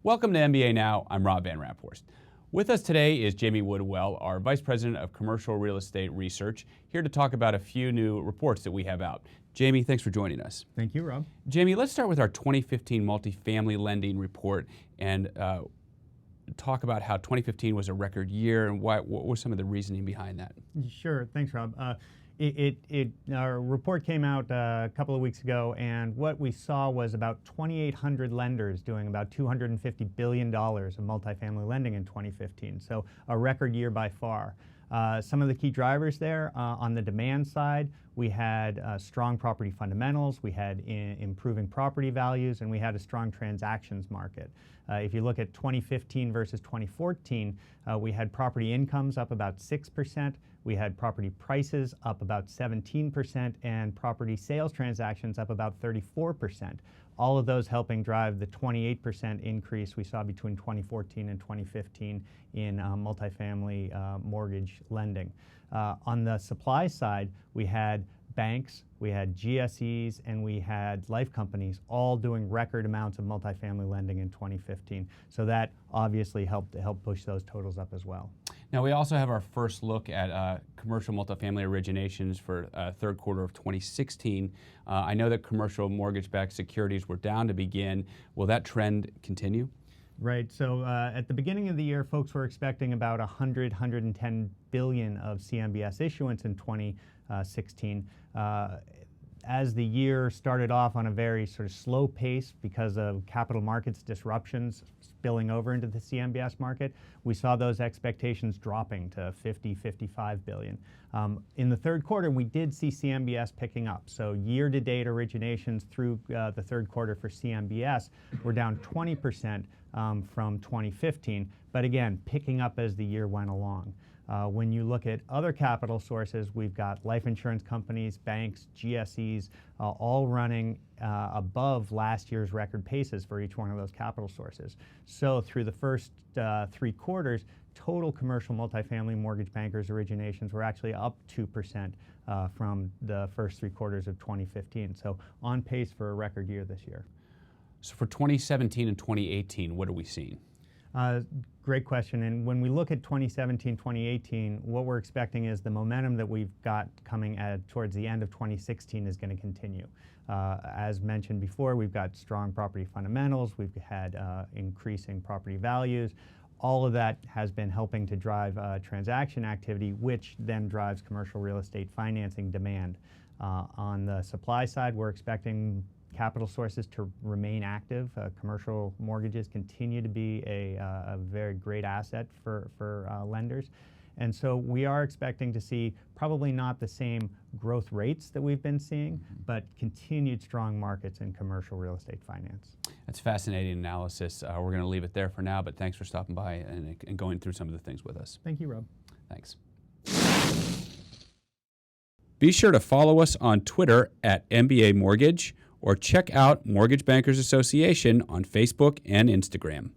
Welcome to MBA Now. I'm Rob Van Raphorst. With us today is Jamie Woodwell, our Vice President of Commercial Real Estate Research, here to talk about a few new reports that we have out. Jamie, thanks for joining us. Thank you, Rob. Jamie, let's start with our 2015 multifamily lending report and talk about how 2015 was a record year and what was some of the reasoning behind that. Sure, thanks, Rob. Our report came out a couple of weeks ago, and what we saw was about 2,800 lenders doing about $250 billion of multifamily lending in 2015, so a record year by far. Some of the key drivers there, on the demand side, we had strong property fundamentals, we had improving property values, and we had a strong transactions market. If you look at 2015 versus 2014, we had property incomes up about 6%, we had property prices up about 17%, and property sales transactions up about 34%. All of those helping drive the 28% increase we saw between 2014 and 2015 in multifamily mortgage lending. On the supply side, we had banks, we had GSEs, and we had life companies all doing record amounts of multifamily lending in 2015. So that obviously helped push those totals up as well. Now, we also have our first look at commercial multifamily originations for third quarter of 2016. I know that commercial mortgage-backed securities were down to begin. Will that trend continue? Right. So at the beginning of the year, folks were expecting about 110 billion of CMBS issuance in 2016. As the year started off on a very sort of slow pace because of capital markets disruptions spilling over into the CMBS market, we saw those expectations dropping to 55 billion. In the third quarter, we did see CMBS picking up. So year-to-date originations through the third quarter for CMBS were down 20% from 2015, but again, picking up as the year went along. When you look at other capital sources, we've got life insurance companies, banks, GSEs, all running above last year's record paces for each one of those capital sources. So through the first 3 quarters, total commercial multifamily mortgage bankers originations were actually up 2% from the first 3 quarters of 2015. So on pace for a record year this year. So for 2017 and 2018, what are we seeing? Great question. And when we look at 2017, 2018, what we're expecting is the momentum that we've got coming towards the end of 2016 is going to continue. As mentioned before, we've got strong property fundamentals, we've had increasing property values. All of that has been helping to drive transaction activity, which then drives commercial real estate financing demand. On the supply side, we're expecting capital sources to remain active. Commercial mortgages continue to be a very great asset for lenders. And so we are expecting to see probably not the same growth rates that we've been seeing, but continued strong markets in commercial real estate finance. That's fascinating analysis. We're going to leave it there for now, but thanks for stopping by and going through some of the things with us. Thank you, Rob. Thanks. Be sure to follow us on Twitter at MBA Mortgage, or check out Mortgage Bankers Association on Facebook and Instagram.